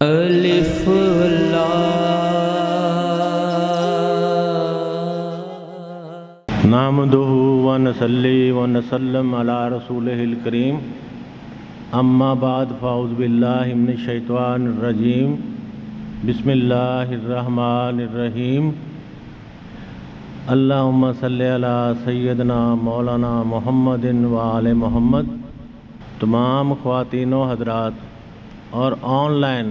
الف نحمده ونصلي ونسلم على رسوله الكريم اما بعد فاعوذ باللہ من الشیطان الرجیم بسم اللہ الرحمن الرحیم اللہم صلی علی سیدنا مولانا محمد وآل محمد۔ تمام خواتین و حضرات اور آن لائن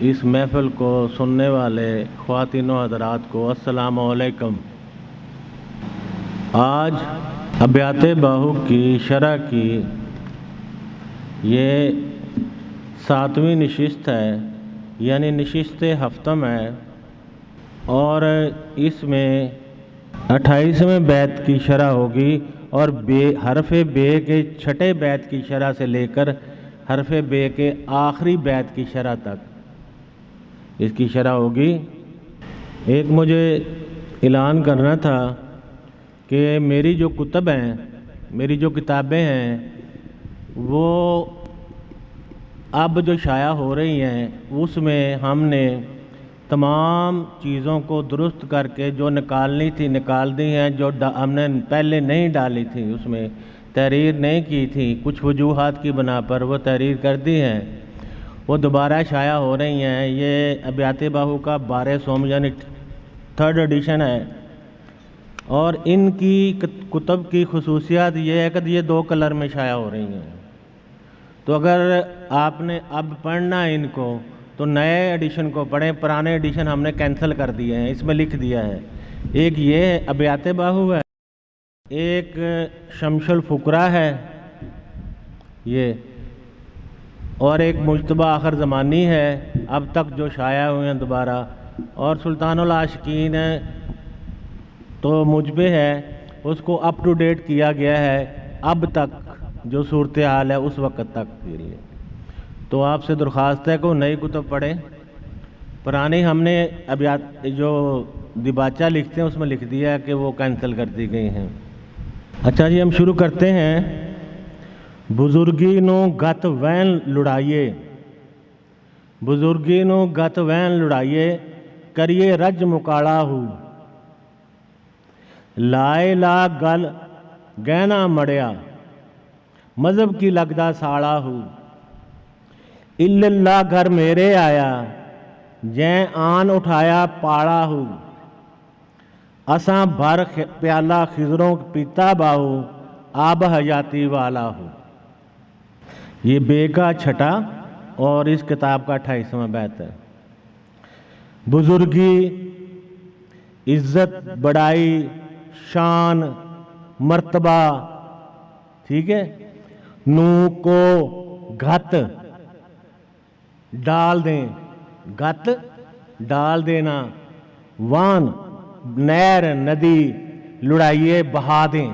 اس محفل کو سننے والے خواتین و حضرات کو السلام علیکم۔ آج ابیات باہو کی شرح کی یہ 7ویں نشست ہے، یعنی نشست ہفتم ہے، اور اس میں 28ویں بیت کی شرح ہوگی اور حرف بے کے چھٹے بیت کی شرح سے لے کر حرف بے کے آخری بیت کی شرح تک اس کی شرح ہوگی۔ ایک مجھے اعلان کرنا تھا کہ میری جو کتب ہیں، میری جو کتابیں ہیں، وہ اب جو شائع ہو رہی ہیں اس میں ہم نے تمام چیزوں کو درست کر کے جو نکالنی تھی نکال دی ہیں، جو ہم نے پہلے نہیں ڈالی تھی، اس میں تحریر نہیں کی تھی، کچھ وجوہات کی بنا پر وہ تحریر کر دی ہیں، وہ دوبارہ شائع ہو رہی ہیں۔ یہ ابیات باہو کا 12 یعنی 3rd ایڈیشن ہے، اور ان کی کتب کی خصوصیات یہ ہے کہ یہ 2 کلر میں شائع ہو رہی ہیں۔ تو اگر آپ نے اب پڑھنا ہے ان کو تو نئے ایڈیشن کو پڑھیں، پرانے ایڈیشن ہم نے کینسل کر دیے ہیں، اس میں لکھ دیا ہے۔ ایک یہ ابیات باہو ہے، ایک شمس الفقرا ہے یہ، اور ایک مجتبیٰ آخر زمانی ہے اب تک جو شائع ہوئے ہیں دوبارہ، اور سلطان العاشقین تو مجبے ہے، اس کو اپ ٹو ڈیٹ کیا گیا ہے اب تک جو صورتحال ہے اس وقت تک کے لیے۔ تو آپ سے درخواست ہے کہ وہ نئی کتب پڑھیں، پرانی ہم نے ابیات جو دیباچہ لکھتے ہیں اس میں لکھ دیا ہے کہ وہ کینسل کر دی گئی ہیں۔ اچھا جی، ہم شروع کرتے ہیں۔ بزرگی نو گت وین لڑائیے، بزرگی نو گت وین لڑائیے، کریے رج مکاڑا ہو، لائے لا گل گہنا مڑیا، مذہب کی لگدا ساڑا ہو، اللہ گھر میرے آیا، جیں آن اٹھایا پاڑا ہو، اساں بھر پیالہ خضروں پیتا باہو، آب حیاتی والا ہو۔ یہ بے کا چھٹا اور اس کتاب کا 28واں بیت ہے۔ بزرگی، عزت، بڑائی، شان، مرتبہ، ٹھیک ہے، نو کو گھت ڈال دیں، گت ڈال دینا، وان نہر ندی لڑائیے بہا دیں،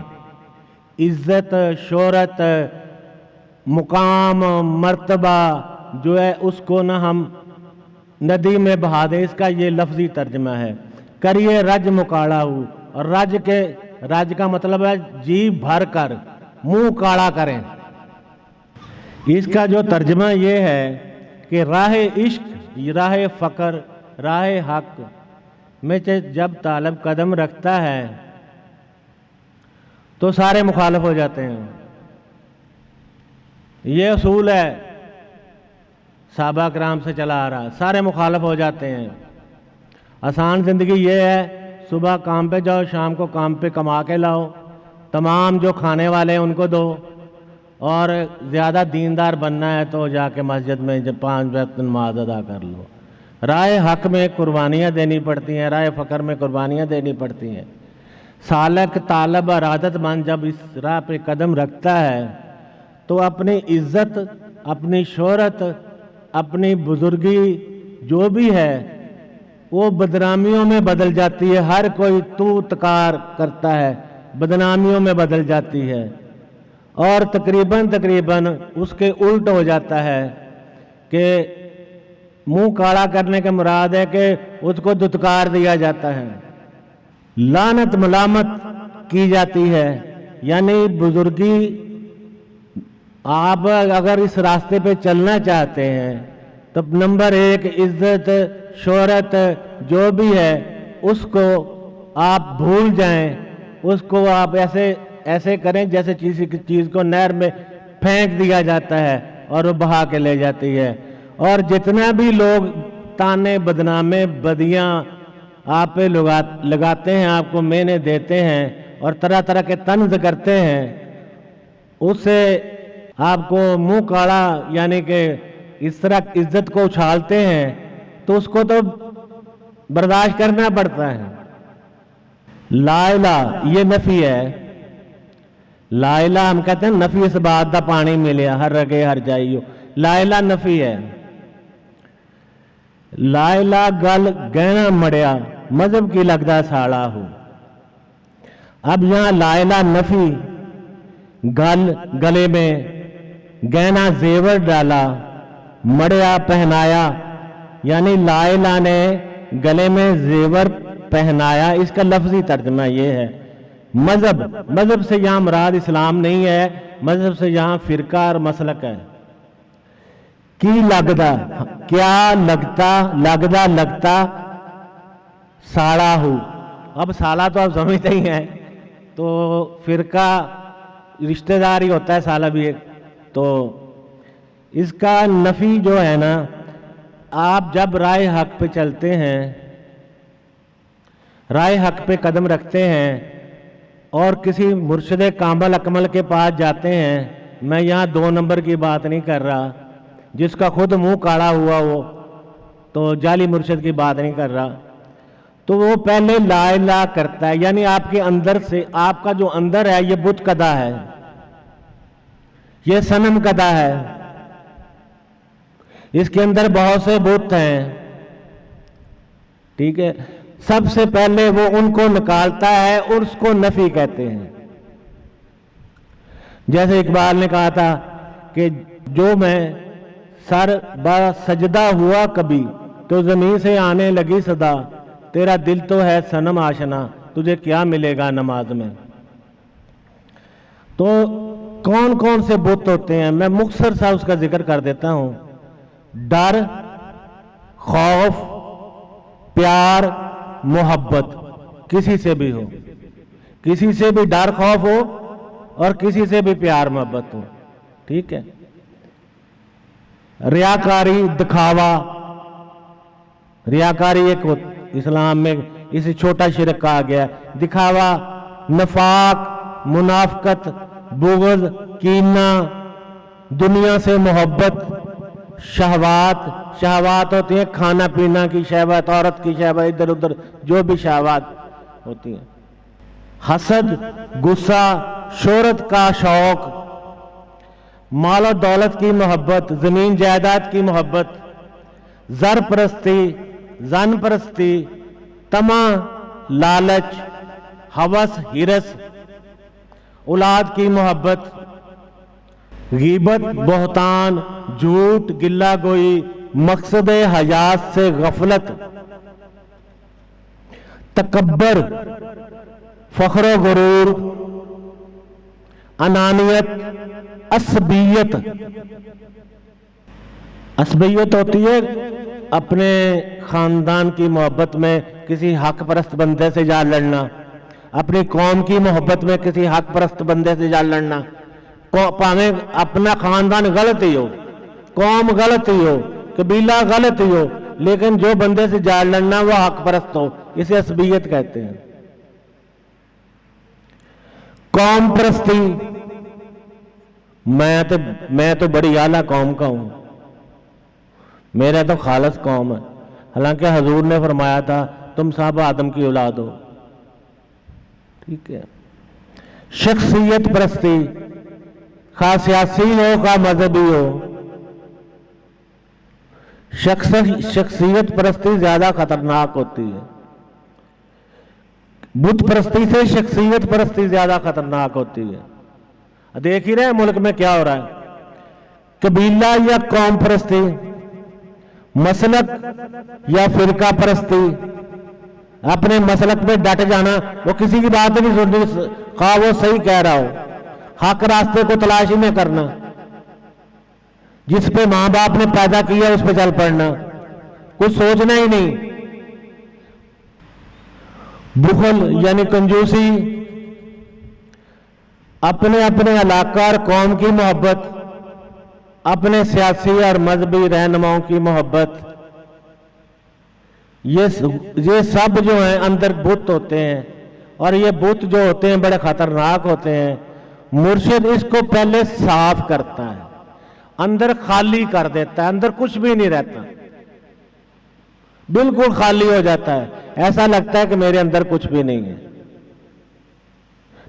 عزت، شہرت، مقام، مرتبہ جو ہے اس کو نہ ہم ندی میں بہا دیں، اس کا یہ لفظی ترجمہ ہے۔ کریے رج مکاڑا ہو، اور رج کا مطلب ہے جی بھر کر، منہ کاڑا کریں۔ اس کا جو ترجمہ یہ ہے کہ راہ عشق، راہ فقر، راہ حق میں جب طالب قدم رکھتا ہے تو سارے مخالف ہو جاتے ہیں۔ یہ اصول ہے صحابہ کرام سے چلا آ رہا، سارے مخالف ہو جاتے ہیں۔ آسان زندگی یہ ہے، صبح کام پہ جاؤ، شام کو کام پہ کما کے لاؤ، تمام جو کھانے والے ہیں ان کو دو، اور زیادہ دیندار بننا ہے تو جا کے مسجد میں 5 وقت نماز ادا کر لو۔ راہ حق میں قربانیاں دینی پڑتی ہیں، راہ فقر میں قربانیاں دینی پڑتی ہیں۔ سالک، طالب، ارادت مند جب اس راہ پہ قدم رکھتا ہے تو اپنی عزت، اپنی شہرت، اپنی بزرگی جو بھی ہے وہ بدنامیوں میں بدل جاتی ہے۔ ہر کوئی تو تکار کرتا ہے، بدنامیوں میں بدل جاتی ہے، اور تقریباً اس کے الٹ ہو جاتا ہے کہ منہ کاڑا کرنے کے مراد ہے کہ اس کو دھتکار دیا جاتا ہے، لعنت ملامت کی جاتی ہے۔ یعنی بزرگی آپ اگر اس راستے پہ چلنا چاہتے ہیں تو نمبر 1 عزت شہرت جو بھی ہے اس کو آپ بھول جائیں، اس کو آپ ایسے کریں جیسے کسی چیز کو نہر میں پھینک دیا جاتا ہے اور وہ بہا کے لے جاتی ہے۔ اور جتنا بھی لوگ تانے بدنامے بدیاں آپ پہ لگاتے ہیں، آپ کو مینے دیتے ہیں اور طرح طرح کے طنز کرتے ہیں، اس سے آپ کو منہ کاڑا یعنی کہ اس طرح عزت کو اچھالتے ہیں تو اس کو تو برداشت کرنا پڑتا ہے۔ لا الہ یہ نفی ہے، لا الہ ہم کہتے ہیں نفی اس بات دا پانی ملیا ہر رگے ہر جائیو، لا الہ نفی ہے۔ لا الہ گل گہنا مڑیا مذہب کی لگدا ساڑا ہو۔ اب یہاں لا الہ نفی گلے میں گہنا زیور ڈالا مڑیا پہنایا، یعنی لا الہ نے گلے میں زیور پہنایا، اس کا لفظی ترجمہ یہ ہے۔ مذہب سے یہاں مراد اسلام نہیں ہے، مذہب سے یہاں فرقہ اور مسلک ہے۔ کی لگدا کیا لگتا ساڑا ہو، اب سالہ تو آپ سمجھتے ہی ہیں، تو فرقہ رشتہ داری ہوتا ہے سالہ بھی ایک، تو اس کا نفی جو ہے نا، آپ جب رائے حق پہ چلتے ہیں، رائے حق پہ قدم رکھتے ہیں اور کسی مرشد کامل اکمل کے پاس جاتے ہیں، میں یہاں 2 نمبر کی بات نہیں کر رہا، جس کا خود منہ کاڑا ہوا ہو تو جعلی مرشد کی بات نہیں کر رہا، تو وہ پہلے لا الہ کرتا ہے، یعنی آپ کے اندر سے، آپ کا جو اندر ہے یہ بت کدا ہے، یہ صنم کدا ہے، اس کے اندر بہت سے بت ہیں، ٹھیک ہے، سب سے پہلے وہ ان کو نکالتا ہے اور اس کو نفی کہتے ہیں۔ جیسے اقبال نے کہا تھا کہ جو میں سر سجدہ ہوا کبھی تو زمین سے آنے لگی صدا، تیرا دل تو ہے صنم آشنا، تجھے کیا ملے گا نماز میں۔ تو کون کون سے بت ہوتے ہیں، میں مختصر سا اس کا ذکر کر دیتا ہوں۔ ڈر، خوف، پیار، محبت، کسی سے بھی ہو، کسی سے بھی ڈر خوف ہو اور کسی سے بھی پیار محبت ہو، ٹھیک ہے۔ ریاکاری، دکھاوا، ریاکاری ایک اسلام میں اسے چھوٹا شرک کہا گیا، دکھاوا، نفاق، منافقت، بغض، کینہ، دنیا سے محبت، شہوات ہوتی ہیں کھانا پینا کی شہوات، عورت کی شہوات، ادھر ادھر جو بھی شہوات ہوتی ہیں، حسد، غصہ، شہرت کا شوق، مال و دولت کی محبت، زمین جائیداد کی محبت، زر پرستی، زن پرستی، طمع، لالچ، ہوس، ہرس، اولاد کی محبت، غیبت، بہتان، جھوٹ، گلہ گوئی، مقصد حیات سے غفلت، تکبر، فخر و غرور، انانیت، عصبیت۔ عصبیت ہوتی ہے اپنے خاندان کی محبت میں کسی حق پرست بندے سے جا لڑنا، اپنی قوم کی محبت میں کسی حق پرست بندے سے جا لڑنا، پاویں اپنا خاندان غلط ہی ہو، قوم غلط ہی ہو، قبیلہ غلط ہی ہو، لیکن جو بندے سے جا لڑنا وہ حق پرست ہو، اسے عصبیت کہتے ہیں۔ قوم پرستی، میں تو بڑی اعلیٰ قوم کا ہوں، میرا تو خالص قوم ہے، حالانکہ حضور نے فرمایا تھا تم سب آدم کی اولاد ہو، ٹھیک ہے۔ شخصیت پرستی، خواہ سیاسی ہو خواہ مذہبی ہو، شخصیت پرستی زیادہ خطرناک ہوتی ہے، بت پرستی سے شخصیت پرستی زیادہ خطرناک ہوتی ہے۔ دیکھ ہی رہے ملک میں کیا ہو رہا ہے، قبیلہ یا قوم پرستی، مسلک یا فرقہ پرستی، اپنے مسلک پہ ڈٹ جانا، وہ کسی کی بات نہیں سننی، خواہ وہ صحیح کہہ رہا ہو، حق راستے کو تلاش ہی میں کرنا، جس پہ ماں باپ نے پیدا کیا اس پہ چل پڑنا، کچھ سوچنا ہی نہیں۔ بخل یعنی کنجوسی، اپنے علاقہ اور قوم کی محبت، اپنے سیاسی اور مذہبی رہنماؤں کی محبت، یہ سب جو ہیں اندر بت ہوتے ہیں، اور یہ بت جو ہوتے ہیں بڑے خطرناک ہوتے ہیں۔ مرشد اس کو پہلے صاف کرتا ہے، اندر خالی کر دیتا ہے، اندر کچھ بھی نہیں رہتا، بالکل خالی ہو جاتا ہے، ایسا لگتا ہے کہ میرے اندر کچھ بھی نہیں ہے،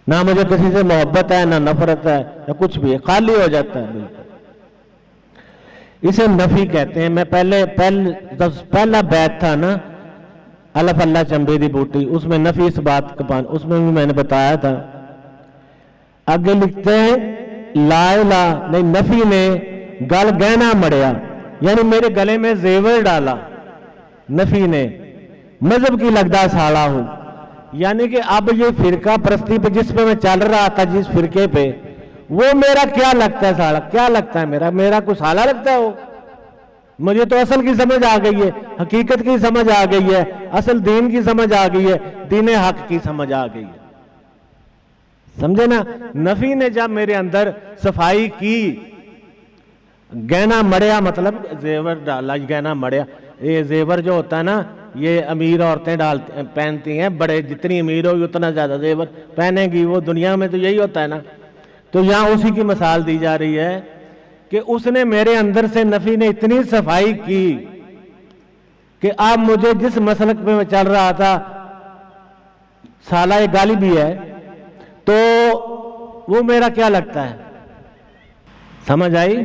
نہ مجھے کسی سے محبت ہے، نہ نفرت ہے، نہ کچھ بھی ہے، خالی ہو جاتا ہے بالکل۔ اسے نفی کہتے ہیں۔ میں پہلا بیت تھا نا الف اللہ چمبے دی بوٹی، اس میں نفی اس بات کا اس میں بھی میں نے بتایا تھا۔ آگے لکھتے ہیں لا الہ نہیں، نفی نے گل گہنا مڑیا، یعنی میرے گلے میں زیور ڈالا، نفی نے مذہب کی لگدا ساڑا ہوں، یعنی کہ اب یہ فرقہ پرستی پہ جس پہ میں چل رہا تھا، جس فرقے پہ، وہ میرا کیا لگتا ہے ساڑا، کیا لگتا ہے میرا کوئی سالا لگتا ہے وہ؟ مجھے تو اصل کی سمجھ آ گئی ہے، حقیقت کی سمجھ آ گئی ہے، اصل دین کی سمجھ آ گئی ہے، دین حق کی سمجھ آ گئی ہے، سمجھے نا؟ نفی نے جب میرے اندر صفائی کی، گہنا مڑیا مطلب زیور ڈالا، گہنا مڑیا، یہ زیور جو ہوتا ہے نا یہ امیر عورتیں پہنتی ہیں، بڑے جتنی امیر ہوگی اتنا زیادہ زیور پہنے گی، وہ دنیا میں تو یہی ہوتا ہے نا۔ تو یہاں اسی کی مثال دی جا رہی ہے کہ اس نے میرے اندر سے، نفی نے اتنی صفائی کی کہ اب مجھے جس مسلک پہ میں چل رہا تھا، سالہ ایک گالی بھی ہے، تو وہ میرا کیا لگتا ہے، سمجھ آئی؟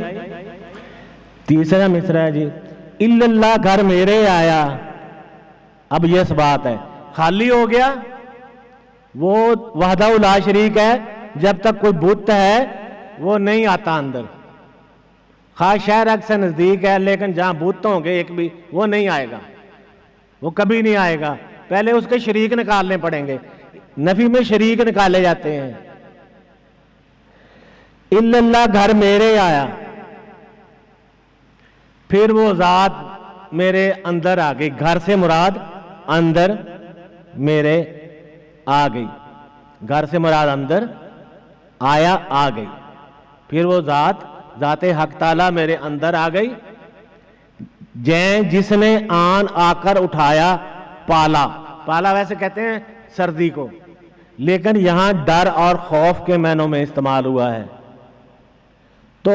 تیسرا مصرع ہے جی، الا اللہ گھر میرے آیا، اب یہ اس بات ہے، خالی ہو گیا، وہ وحدہ لا شریک ہے، جب تک کوئی بت ہے وہ نہیں آتا اندر، خواہ شہر سے نزدیک ہے لیکن جہاں بت ہوں گے ایک بھی، وہ نہیں آئے گا، وہ کبھی نہیں آئے گا، پہلے اس کے شریک نکالنے پڑیں گے، نفی میں شریک نکالے جاتے ہیں۔ الا اللہ گھر میرے آیا، پھر وہ ذات میرے اندر آ گئی، گھر سے مراد اندر میرے آ گئی، گھر سے مراد اندر آیا آ گئی، پھر وہ ذات حق تعالیٰ میرے اندر آ گئی، جس نے آن آ کر اٹھایا پالا، پالا ویسے کہتے ہیں سردی کو، لیکن یہاں ڈر اور خوف کے معنوں میں استعمال ہوا ہے۔ تو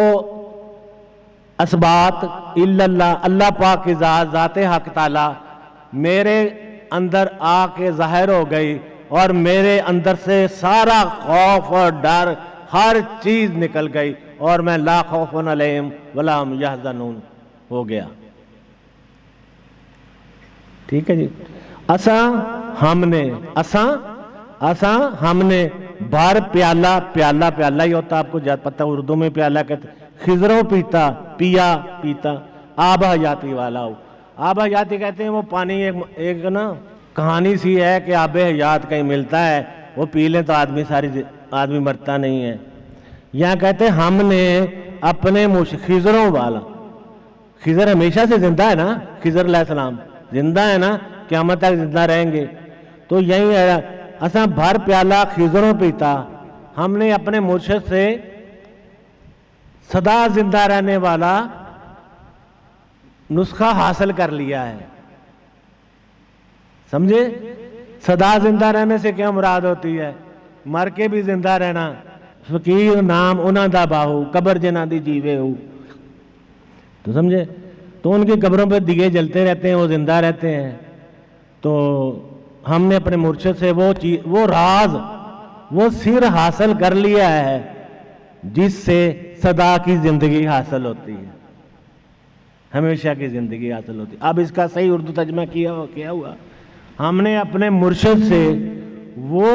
اسبات الا اللہ، اللہ پاک کی ذات حق تعالیٰ میرے اندر آ کے ظاہر ہو گئی، اور میرے اندر سے سارا خوف اور ڈر ہر چیز نکل گئی، اور میں لا خوف علیہم ولا هم یحزنون ہو گیا۔ ٹھیک ہے جی۔ اساں ہم نے بھر پیالہ، پیالہ ہی ہوتا، آپ کو پتہ اردو میں پیالہ کہتے، خضروں پیتا، آب حیاتی والا ہو، آب حیاتی کہتے ہیں وہ پانی، ایک نا کہانی سی ہے کہ آب حیات کہیں ملتا ہے، وہ پی لیں تو آدمی مرتا نہیں ہے۔ یہاں کہتے ہیں ہم نے اپنے خضروں والا، خضر ہمیشہ سے زندہ ہے نا، خضر علیہ السلام زندہ ہے نا، قیامت تک زندہ رہیں گے، تو یہی ہے، اساں بھر پیالہ خضروں پیتا، ہم نے اپنے مرشد سے سدا زندہ رہنے والا نسخہ حاصل کر لیا ہے، سمجھے؟ سدا زندہ رہنے سے کیا مراد ہوتی ہے؟ مر کے بھی زندہ رہنا، فقیر نام انہاں دا باہو، قبر جنہ دی جیوے ہو، تو سمجھے؟ تو ان کی قبروں پہ دیے جلتے رہتے ہیں، وہ زندہ رہتے ہیں۔ تو ہم نے اپنے مرشد سے وہ راز، وہ سر حاصل کر لیا ہے جس سے سدا کی زندگی حاصل ہوتی ہے، ہمیشہ کی زندگی حاصل ہوتی ہے۔ اب اس کا صحیح اردو ترجمہ کیا ہوا، ہم نے اپنے مرشد سے وہ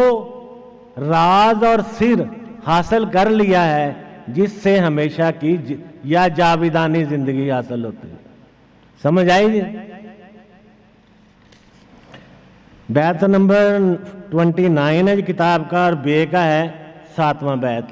راز اور سر حاصل کر لیا ہے جس سے ہمیشہ کی یا جاویدانی زندگی حاصل ہوتی ہے۔ سمجھ آئی جی؟ بیت نمبر 29 ہے کتاب کا، اور بے کا ہے 7واں بیت۔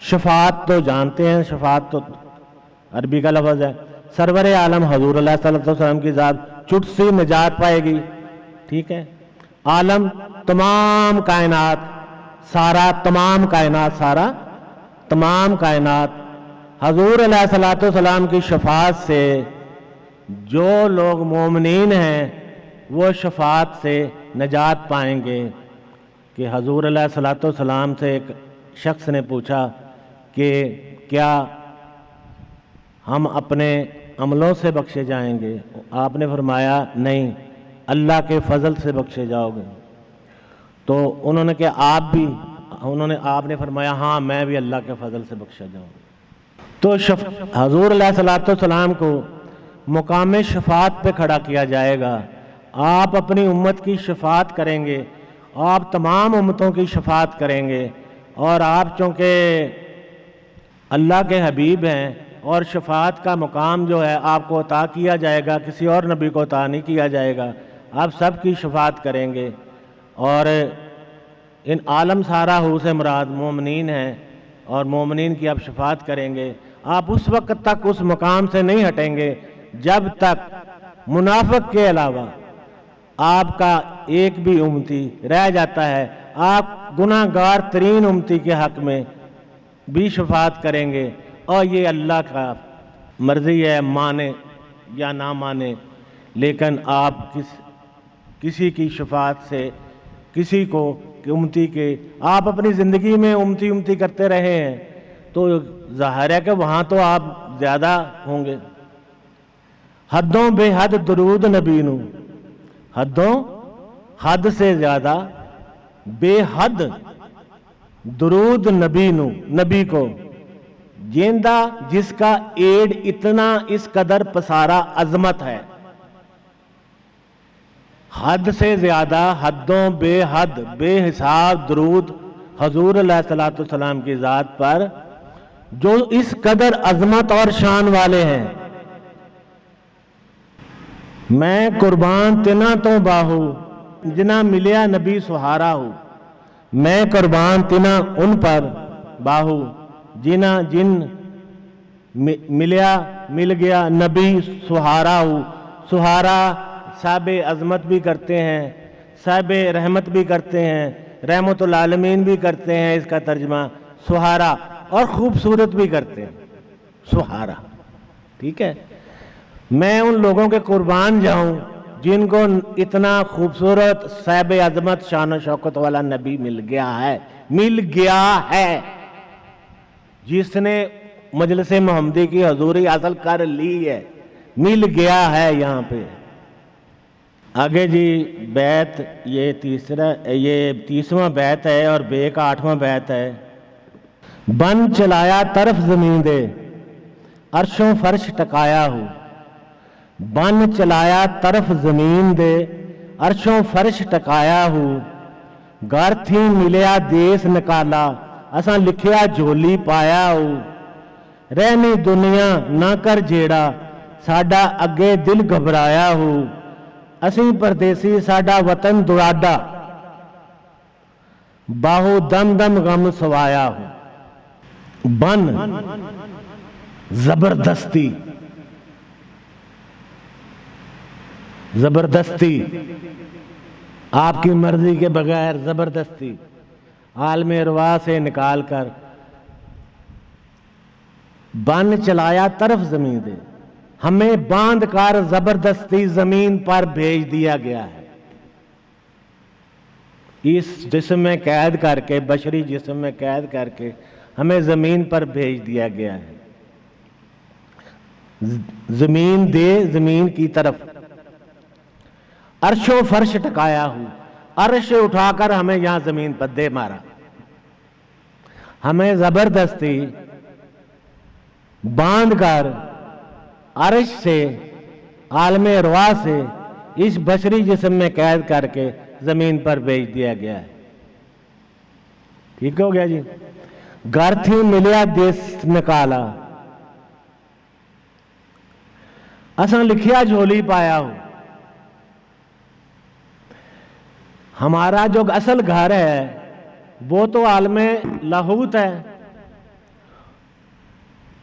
شفاعت تو جانتے ہیں، شفاعت تو عربی کا لفظ ہے، سرور عالم حضور اللہ صلی اللہ علیہ وسلم کی ذات چٹ سی نجات پائے گی، ٹھیک ہے۔ عالم تمام کائنات، سارا تمام کائنات، سارا تمام کائنات حضور علیہ الصلوۃ والسلام کی شفاعت سے، جو لوگ مومنین ہیں وہ شفاعت سے نجات پائیں گے۔ کہ حضور علیہ الصلوۃ والسلام سے ایک شخص نے پوچھا کہ کیا ہم اپنے عملوں سے بخشے جائیں گے؟ آپ نے فرمایا نہیں، اللہ کے فضل سے بخشے جاؤ گے۔ تو انہوں نے کہا آپ نے فرمایا ہاں میں بھی اللہ کے فضل سے بخشا جاؤں گا۔ تو حضور علیہ الصلوۃ والسلام کو مقام شفاعت پہ کھڑا کیا جائے گا۔ آپ اپنی امت کی شفاعت کریں گے، آپ تمام امتوں کی شفاعت کریں گے، اور آپ چونکہ اللہ کے حبیب ہیں اور شفاعت کا مقام جو ہے آپ کو عطا کیا جائے گا، کسی اور نبی کو عطا نہیں کیا جائے گا، آپ سب کی شفاعت کریں گے۔ اور ان عالم سارا ہو سے مراد مومنین ہیں، اور مومنین کی آپ شفاعت کریں گے۔ آپ اس وقت تک اس مقام سے نہیں ہٹیں گے جب تک منافق کے علاوہ آپ کا ایک بھی امتی رہ جاتا ہے۔ آپ گناہ گار ترین امتی کے حق میں بھی شفاعت کریں گے، اور یہ اللہ کا مرضی ہے، مانے یا نہ مانے، لیکن آپ کسی کی شفاعت سے کسی کو امتی کے آپ اپنی زندگی میں امتی کرتے رہے ہیں تو ظاہر ہے کہ وہاں تو آپ زیادہ ہوں گے۔ حدوں بے حد درود نبی نو، حدوں حد سے زیادہ بے حد درود نبی نو، نبی کو جیندہ جس کا ایڈ اتنا اس قدر پسارا عظمت ہے۔ حد سے زیادہ، حدوں بے حد بے حساب درود حضور علیہ الصلوۃ والسلام کی ذات پر جو اس قدر عظمت اور شان والے ہیں۔ میں قربان تینا تو باہو جنا ملیا نبی سہارا ہو، میں قربان تینا ان پر باہو جن مل گیا نبی سہارا ہو۔ سہارا صاحب عظمت بھی کرتے ہیں، صاحب رحمت بھی کرتے ہیں، رحمت العالمین بھی کرتے ہیں اس کا ترجمہ سہارا، اور خوبصورت بھی کرتے ہیں سہارا، ٹھیک ہے۔ میں ان لوگوں کے قربان جاؤں جن کو اتنا خوبصورت صاحب عظمت شان و شوکت والا نبی مل گیا ہے، جس نے مجلس محمدی کی حضوری حاصل کر لی ہے، مل گیا ہے یہاں پہ۔ آگے جی بیت یہ 30واں بیت ہے اور بے کا 8واں بیت ہے۔ بن چلایا طرف زمین دے عرشوں فرش ٹکایا ہو، بن چلایا طرف زمین دے عرشوں فرش ٹکایا ہو، گھر تھی ملیا دیس نکالا اساں لکھیا جھولی پایا ہو، رہنی دنیا نہ کر جیڑا ساڈا اگے دل گھبرایا ہو، اسیں پردیسی ساڈا وطن دراڈا باہو دم دم غم سوایا ہو۔ بن زبردستی آپ کی مرضی کے بغیر زبردستی عالم ارواح سے نکال کر بن چلایا طرف زمین دے، ہمیں باندھ کر زبردستی زمین پر بھیج دیا گیا ہے۔ اس جسم میں قید کر کے، بشری جسم میں قید کر کے ہمیں زمین پر بھیج دیا گیا ہے۔ زمین کی طرف عرش و فرش ٹکایا ہو، عرش اٹھا کر ہمیں یہاں زمین پر دے مارا، ہمیں زبردستی باندھ کر عرش سے، عالم ارواح سے اس بشری جسم میں قید کر کے زمین پر بھیج دیا گیا ہے۔ ٹھیک ہو گیا جی۔ گھر تھی ملیا دیس نکالا اساں لکھیا جھولی پایا ہو، ہمارا جو اصل گھر ہے وہ تو عالم لاہوت ہے،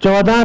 14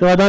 14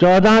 14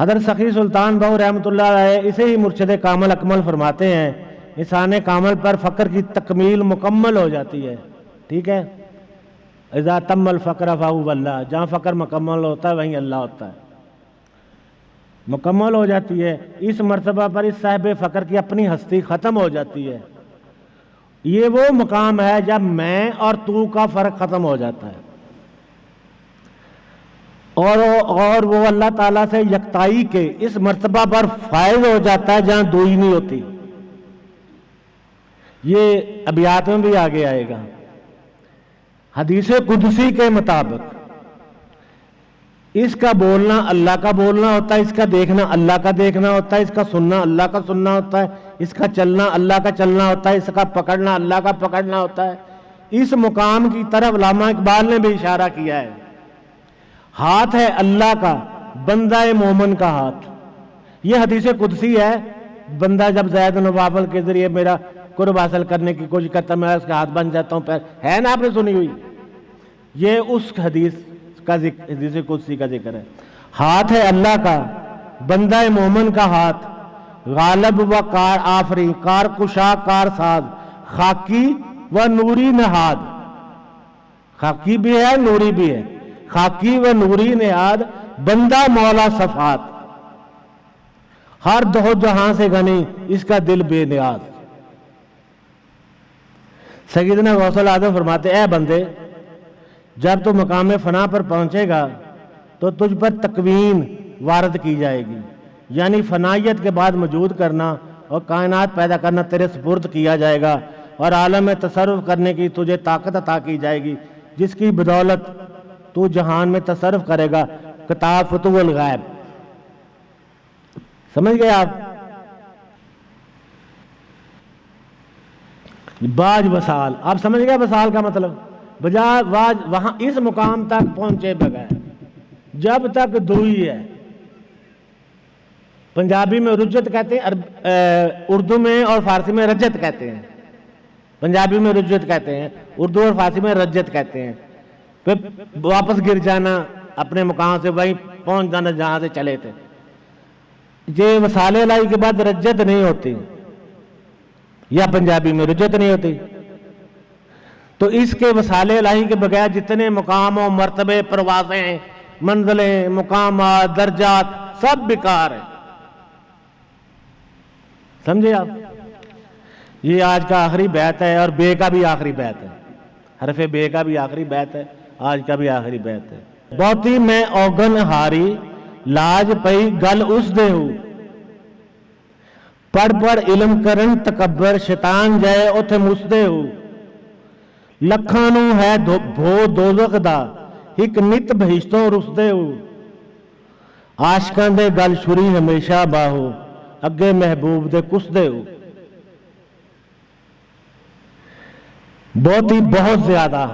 حضرت سخی سلطان بہو رحمۃ اللہ علیہ اسے ہی مرشد کامل اکمل فرماتے ہیں، انسان کامل پر فقر کی تکمیل مکمل ہو جاتی ہے، ٹھیک ہے، اذا تم الفقر فہو اللہ، جہاں فقر مکمل ہوتا ہے وہیں اللہ ہوتا ہے، مکمل ہو جاتی ہے۔ اس مرتبہ پر اس صاحب فقر کی اپنی ہستی ختم ہو جاتی ہے۔ یہ وہ مقام ہے جب میں اور تو کا فرق ختم ہو جاتا ہے، اور وہ اللہ تعالیٰ سے یکتائی کے اس مرتبہ پر فائز ہو جاتا ہے جہاں دوئی نہیں ہوتی۔ یہ ابیات میں بھی آگے آئے گا۔ حدیث قدسی کے مطابق اس کا بولنا اللہ کا بولنا ہوتا ہے، اس کا دیکھنا اللہ کا دیکھنا ہوتا ہے، اس کا سننا اللہ کا سننا ہوتا ہے، اس کا چلنا اللہ کا چلنا ہوتا ہے، اس کا پکڑنا اللہ کا پکڑنا ہوتا ہے۔ اس مقام کی طرف علامہ اقبال نے بھی اشارہ کیا ہے۔ ہاتھ ہے اللہ کا، بندہ مومن کا ہاتھ، یہ حدیث قدسی ہے۔ بندہ جب زید بن وافل کے ذریعے میرا قرب حاصل کرنے کی کوشش کرتا میں اس کا ہاتھ بن جاتا ہوں، پیر ہے نا، آپ نے سنی ہوئی، یہ اس حدیث کا ذکر، حدیث قدسی کا ذکر ہے۔ ہاتھ ہے اللہ کا، بندہ مومن کا ہاتھ، غالب و کار آفری، کار کشا کار ساز، خاکی و نوری نہاد، خاکی بھی ہے نوری بھی ہے، خاکی و نوری نہاد، بندہ مولا صفات، ہر دو جہاں سے غنی، اس کا دل بے نیاز۔ سیدنا غوث الاعظم فرماتے اے بندے، جب تو مقام فنا پر پہنچے گا تو تجھ پر تکوین وارد کی جائے گی، یعنی فنائیت کے بعد موجود کرنا اور کائنات پیدا کرنا تیرے سپرد کیا جائے گا، اور عالم میں تصرف کرنے کی تجھے طاقت عطا کی جائے گی، جس کی بدولت تو جہان میں تصرف کرے گا۔ کتاب فتوح الغیب، سمجھ گئے آپ؟ باج وصال، آپ سمجھ گئے وصال کا مطلب؟ بجائے وہاں اس مقام تک پہنچے بغیر جب تک دوئی ہے۔ پنجابی میں رجت کہتے ہیں، اردو میں اور فارسی میں رجت کہتے ہیں۔ پنجابی میں رجت کہتے ہیں، اردو اور فارسی میں رجت کہتے ہیں۔ پھر واپس گر جانا اپنے مقام سے، وہیں پہنچ جانا جہاں سے چلے تھے۔ یہ وصال الہی کے بعد رجت نہیں ہوتی، یا پنجابی میں رجت نہیں ہوتی۔ تو اس کے وصال الہی کے بغیر جتنے مقام و مرتبے، پروازیں، منزلیں، مقامات، درجات، سب بیکار ہیں۔ سمجھے آپ؟ یہ آج کا آخری بیت ہے، اور بے کا بھی آخری بیت ہے، حرف بے کا بھی آخری بیت ہے، آج کا بھی آخری بیت ہے۔ بہتی میں اوگن ہاری، لاج پئی گل اس دے ہو، پڑھ پڑھ علم کرن تکبر، شیطان جائے اتھے مسدے ہو، لکھاں نو ہے بھو دوزخ دا، ایک نت بہشتوں رسدے ہو، عاشقاں دے گل چھری ہمیشہ باہو، اگے محبوب دے کسدے ہو۔ بہت ہی بہت زیادہ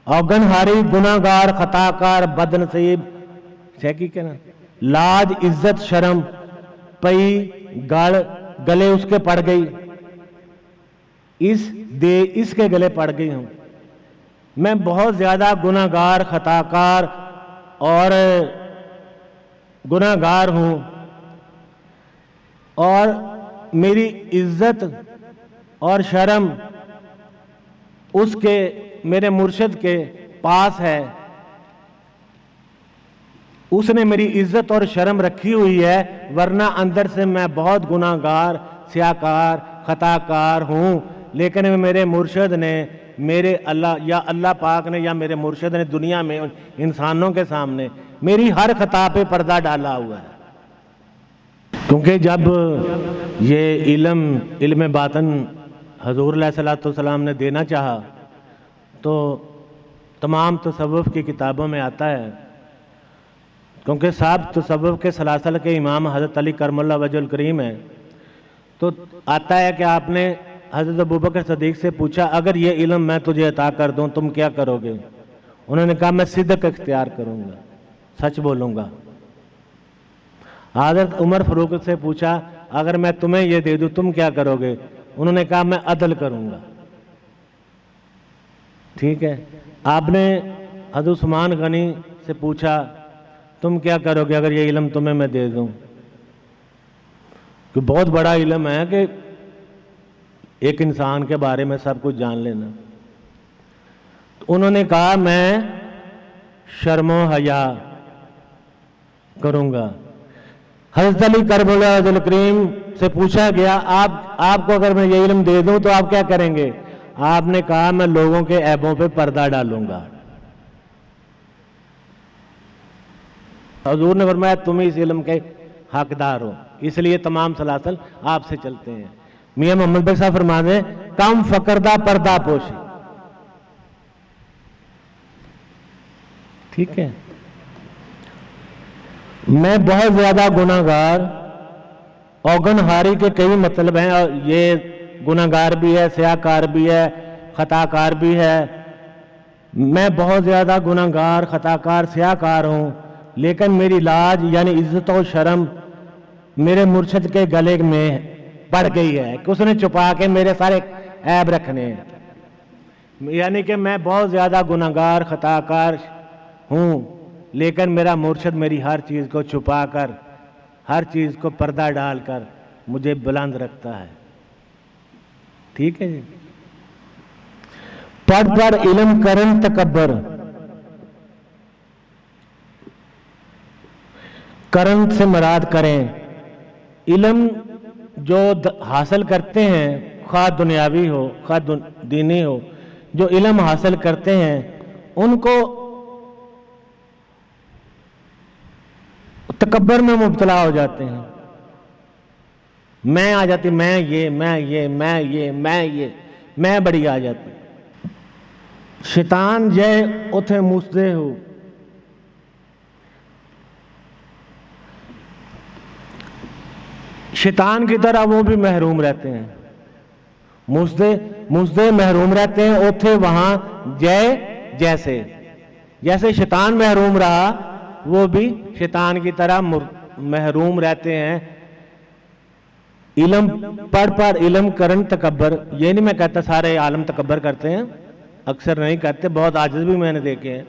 اوگن ہاری، گناہگار، خطاکار، بد نصیب، شیکی کہنا، لاج عزت شرم پئی گل گلے اس کے پڑ گئی، اس کے گلے پڑ گئی ہوں۔ میں بہت زیادہ گناہگار، خطاکار اور گناہگار ہوں، اور میری عزت اور شرم اس کے میرے مرشد کے پاس ہے، اس نے میری عزت اور شرم رکھی ہوئی ہے، ورنہ اندر سے میں بہت گناہگار، سیاکار، خطاکار ہوں، لیکن میرے مرشد نے، میرے اللہ یا اللہ پاک نے یا میرے مرشد نے دنیا میں انسانوں کے سامنے میری ہر خطا پہ پردہ ڈالا ہوا ہے۔ کیونکہ جب یہ علم باطن حضور علیہ الصلوۃ والسلام نے دینا چاہا تو تمام تصوف کی کتابوں میں آتا ہے، کیونکہ صاحب تصوف کے سلاسل کے امام حضرت علی کرم اللہ وجہ الکریم ہیں، تو آتا ہے کہ آپ نے حضرت ابوبکر صدیق سے پوچھا اگر یہ علم میں تجھے عطا کر دوں تم کیا کرو گے؟ انہوں نے کہا میں صدق اختیار کروں گا، سچ بولوں گا۔ حضرت عمر فاروق سے پوچھا اگر میں تمہیں یہ دے دوں تم کیا کرو گے؟ انہوں نے کہا میں عدل کروں گا۔ ٹھیک ہے۔ آپ نے حضرت عثمان غنی سے پوچھا تم کیا کرو گے اگر یہ علم تمہیں میں دے دوں؟ کہ بہت بڑا علم ہے کہ ایک انسان کے بارے میں سب کچھ جان لینا۔ تو انہوں نے کہا میں شرم و حیا کروں گا۔ حضرت علی کرم اللہ وجہ کریم سے پوچھا گیا آپ کو اگر میں یہ علم دے دوں تو آپ کیا کریں گے؟ آپ نے کہا میں لوگوں کے عیبوں پہ پردہ ڈالوں گا۔ حضور نے فرمایا تم اس علم کے حقدار ہو، اس لیے تمام سلاسل آپ سے چلتے ہیں۔ میاں محمد بھائی صاحب فرماتے ہیں کم فقردہ پردہ پوشی، ٹھیک ہے۔ میں بہت زیادہ گناہگار، اوگنہاری کے کئی مطلب ہیں، اور یہ گناہگار بھی ہے، سیاہکار بھی ہے، خطاکار بھی ہے۔ میں بہت زیادہ گناہگار، خطاکار، سیاہکار ہوں، لیکن میری لاج یعنی عزت و شرم میرے مرشد کے گلے میں پڑ گئی ہے کہ اس نے چھپا کے میرے سارے عیب رکھنے ہیں۔ یعنی کہ میں بہت زیادہ گناہگار، خطاکار ہوں، لیکن میرا مرشد میری ہر چیز کو چھپا کر، ہر چیز کو پردہ ڈال کر مجھے بلند رکھتا ہے، ٹھیک ہے جی۔ پڑھ پڑھ علم کرن تکبر، کرن سے مراد کریں، علم جو حاصل کرتے ہیں، خواہ دنیاوی ہو خواہ دینی ہو، جو علم حاصل کرتے ہیں ان کو تکبر میں مبتلا ہو جاتے ہیں۔ میں آ جاتی، میں بڑی آ جاتی۔ شیطان جے اتھے مسدے ہو، شیطان کی طرح وہ بھی محروم رہتے ہیں، مسدے محروم رہتے ہیں، اتھے وہاں جیسے شیطان محروم رہا وہ بھی شیطان کی طرح محروم رہتے ہیں۔ علم پڑھ پڑھ علم کرن تکبر، یہ نہیں میں کہتا سارے عالم تکبر کرتے ہیں، اکثر نہیں کرتے، بہت عاجز بھی میں نے دیکھے ہیں۔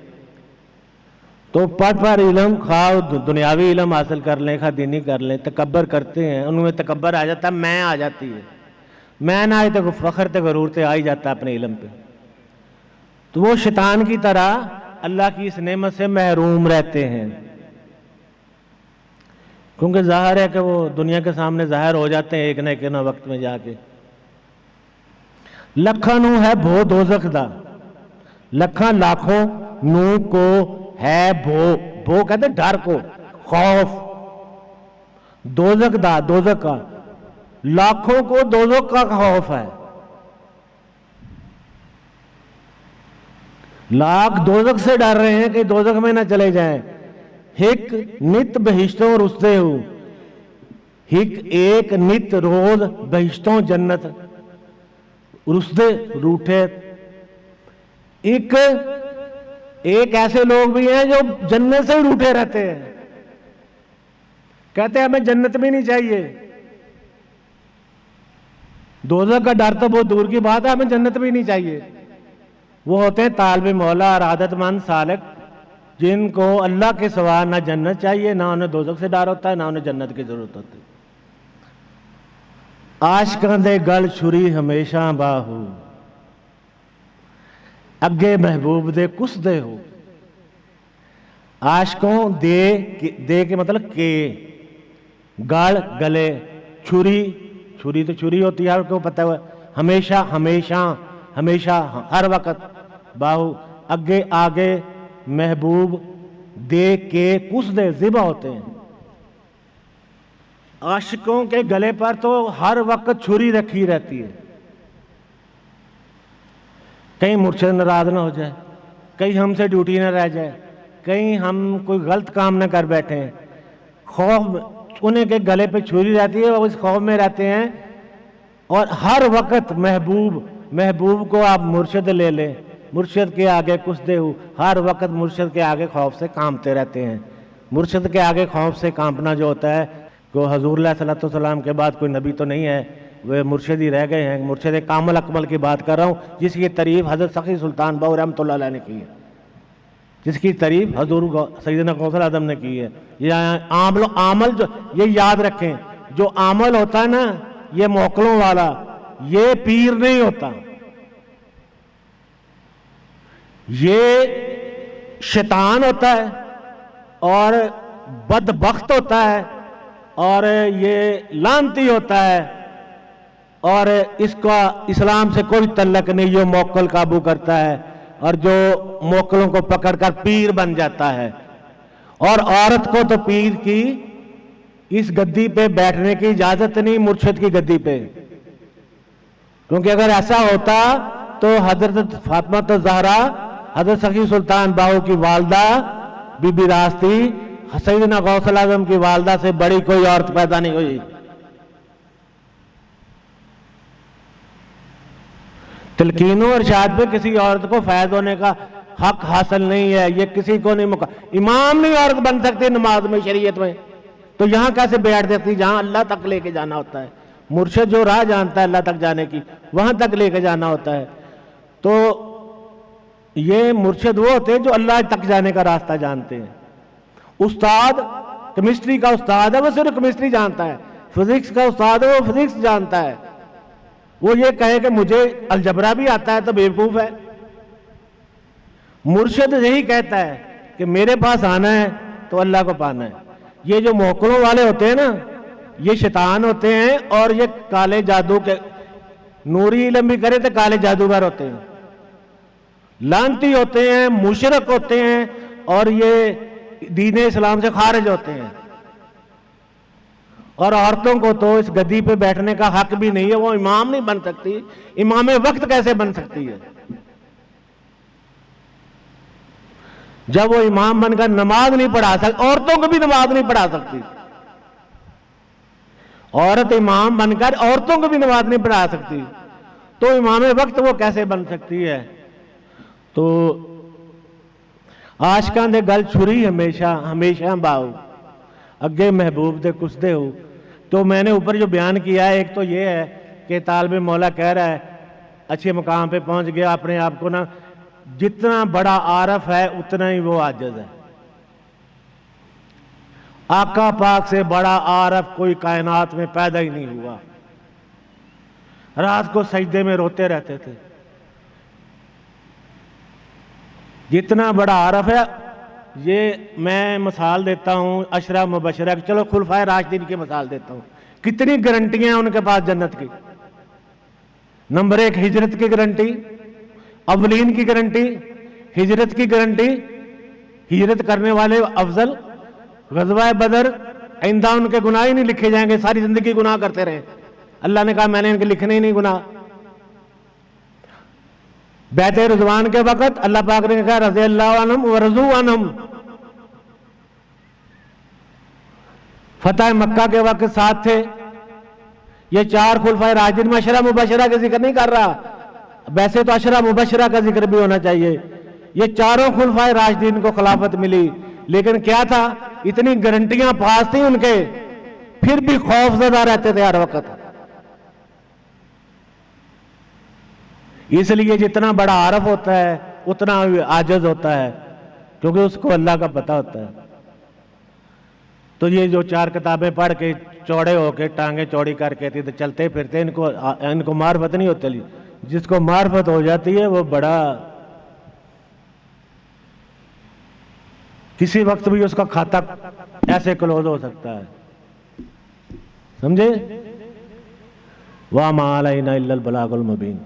تو پڑھ پڑھ علم، خواہ دنیاوی علم حاصل کر لیں خواہ دینی کر لیں، تکبر کرتے ہیں، ان میں تکبر آ جاتا ہے، میں آ جاتی ہے، میں نہ آئی تو فخر تے غرور تے آ ہی جاتا ہے اپنے علم پہ۔ تو وہ شیطان کی طرح اللہ کی اس نعمت سے محروم رہتے ہیں، کیونکہ ظاہر ہے کہ وہ دنیا کے سامنے ظاہر ہو جاتے ہیں ایک نہ ایک نہ وقت میں جا کے۔ لکھاں نو ہے بھو دوزخ دا، لکھاں لاکھوں نو کو ہے بھو کہتے ڈر کو، خوف، دوزخ دا، دوزخ کا، لاکھوں کو دوزخ کا خوف ہے، لاکھ دوزخ سے ڈر رہے ہیں کہ دوزخ میں نہ چلے جائیں۔ ہک نت بہشتوں رستے ہو، ہک ایک نت روز بہشتوں جنت رستے روٹھے۔ ایک ایسے لوگ بھی ہیں جو جنت سے ہی روٹھے رہتے ہیں، کہتے ہیں ہمیں جنت بھی نہیں چاہیے، دوزخ کا ڈر تو بہت دور کی بات ہے، ہمیں جنت بھی نہیں چاہیے۔ وہ ہوتے ہیں طالب مولا اور عادت مند سالک، جن کو اللہ کے سوا نہ جنت چاہیے، نہ انہیں دوزخ سے ڈر ہوتا ہے، نہ انہیں جنت کی ضرورت ہوتی ہے۔ عاشقاں دے گل چھری ہمیشہ باہو، اگے محبوب دے کس دے ہو۔ عاشقوں دے کے مطلب کے، گل گلے، چھری تو چھری ہوتی ہے، آپ کو پتہ ہے، ہمیشہ ہر وقت، باہو اگے آگے، محبوب دے کے کس دے ذبح ہوتے ہیں۔ عاشقوں کے گلے پر تو ہر وقت چھری رکھی رہتی ہے، کہیں مرشد ناراض نہ ہو جائے، کہیں ہم سے ڈیوٹی نہ رہ جائے، کہیں ہم کوئی غلط کام نہ کر بیٹھیں، خوف انہیں کے گلے پہ چھری رہتی ہے، وہ اس خوف میں رہتے ہیں۔ اور ہر وقت محبوب کو آپ مرشد لے لیں، مرشد کے آگے کچھ دے ہو، ہر وقت مرشد کے آگے خوف سے کانپتے رہتے ہیں۔ مرشد کے آگے خوف سے کانپنا جو ہوتا ہے، کہ حضور علیہ الصلوۃ والسلام کے بعد کوئی نبی تو نہیں ہے، وہ مرشد ہی رہ گئے ہیں۔ مرشد کامل اکمل کی بات کر رہا ہوں، جس کی تعریف حضرت سخی سلطان بہو رحمۃ اللہ علیہ نے کی ہے۔ جس کی تعریف حضور سیدنا غوث اعظم نے کی ہے. یہ عمل جو یہ یاد رکھیں، جو عمل ہوتا ہے نا یہ موکلوں والا، یہ پیر نہیں ہوتا، یہ شیطان ہوتا ہے اور بدبخت ہوتا ہے اور یہ لعنتی ہوتا ہے، اور اس کا اسلام سے کوئی تعلق نہیں. یہ موکل قابو کرتا ہے اور جو موکلوں کو پکڑ کر پیر بن جاتا ہے. اور عورت کو تو پیر کی اس گدی پہ بیٹھنے کی اجازت نہیں، مرشد کی گدی پہ، کیونکہ اگر ایسا ہوتا تو حضرت فاطمہ الزہرا، حضرت سخی سلطان باہو کی والدہ بی بی راستی، سیدنا غوث اعظم کی والدہ سے بڑی کوئی عورت پیدا نہیں ہوئی. تلقین و ارشاد پہ کسی عورت کو فیض ہونے کا حق حاصل نہیں ہے، یہ کسی کو نہیں امام نہیں عورت بن سکتی نماز میں، شریعت میں. تو یہاں کیسے بیٹھ دیتی جہاں اللہ تک لے کے جانا ہوتا ہے؟ مرشد جو راہ جانتا ہے اللہ تک جانے کی، وہاں تک لے کے جانا ہوتا ہے. تو یہ مرشد وہ ہوتے ہیں جو اللہ تک جانے کا راستہ جانتے ہیں. استاد کیمسٹری کا استاد ہے، وہ صرف کیمسٹری جانتا ہے. فزکس کا استاد ہے، وہ فزکس جانتا ہے. وہ یہ کہے کہ مجھے الجبرا بھی آتا ہے تو بیوقوف ہے. مرشد یہی کہتا ہے کہ میرے پاس آنا ہے تو اللہ کو پانا ہے. یہ جو موکلوں والے ہوتے ہیں نا یہ شیطان ہوتے ہیں، اور یہ کالے جادو کے، نوری علم بھی کرے تو کالے جادوگر ہوتے ہیں، لعنتی ہوتے ہیں، مشرک ہوتے ہیں، اور یہ دین اسلام سے خارج ہوتے ہیں. اور عورتوں کو تو اس گدی پہ بیٹھنے کا حق بھی نہیں ہے، وہ امام نہیں بن سکتی. امام وقت کیسے بن سکتی ہے جب وہ امام بن کر نماز نہیں پڑھا سکتی؟ عورتوں کو بھی نماز نہیں پڑھا سکتی. عورت امام بن کر عورتوں کو بھی نماز نہیں پڑھا سکتی، تو امام وقت وہ کیسے بن سکتی ہے؟ تو عاشقاں دے گل چھری ہمیشہ ہمیشہ باؤ اگے محبوب دے کچھ دے ہو. تو میں نے اوپر جو بیان کیا ہے، ایک تو یہ ہے کہ طالب مولا کہہ رہا ہے اچھے مقام پہ پہنچ گیا، اپنے آپ کو نا جتنا بڑا عارف ہے اتنا ہی وہ عاجز ہے. آقا پاک سے بڑا عارف کوئی کائنات میں پیدا ہی نہیں ہوا. رات کو سجدے میں روتے رہتے تھے. جتنا بڑا عارف ہے، یہ میں مثال دیتا ہوں عشرہ مبشرہ کی، چلو خلفائے راشدین کی مثال دیتا ہوں. کتنی گارنٹیاں ہیں ان کے پاس جنت کی. نمبر 1 ہجرت کی گارنٹی، اولین کی گارنٹی، ہجرت کی گارنٹی، ہجرت کرنے والے افضل. غزوہ بدر آئندہ ان کے گناہ ہی نہیں لکھے جائیں گے، ساری زندگی گناہ کرتے رہے. اللہ نے کہا میں نے ان کے لکھنے ہی نہیں گناہ. بیعت رضوان کے وقت اللہ پاک نے کہا رضی اللہ عنہم ورضوا عنہم. فتح مکہ کے وقت ساتھ تھے. یہ 4 خلفائے راشدین میں عشرہ مبشرہ کا ذکر نہیں کر رہا، ویسے تو عشرہ مبشرہ کا ذکر بھی ہونا چاہیے. یہ چاروں خلفائے راشدین کو خلافت ملی، لیکن کیا تھا؟ اتنی گارنٹیاں پاس تھیں ان کے، پھر بھی خوف زدہ رہتے تھے ہر وقت. اس لیے جتنا بڑا عارف ہوتا ہے اتنا عاجز ہوتا ہے، کیونکہ اس کو اللہ کا پتہ ہوتا ہے. تو یہ جو 4 کتابیں پڑھ کے چوڑے ہو کے ٹانگیں چوڑی کر کے چلتے پھرتے، ان کو معرفت نہیں ہوتی. جس کو معرفت ہو جاتی ہے وہ بڑا، کسی وقت بھی اس کا کھاتا ایسے کلوز ہو سکتا ہے. سمجھے؟ وَمَا عَلَيْنَا إِلَّا الْبَلَاغُ الْمُبِينُ.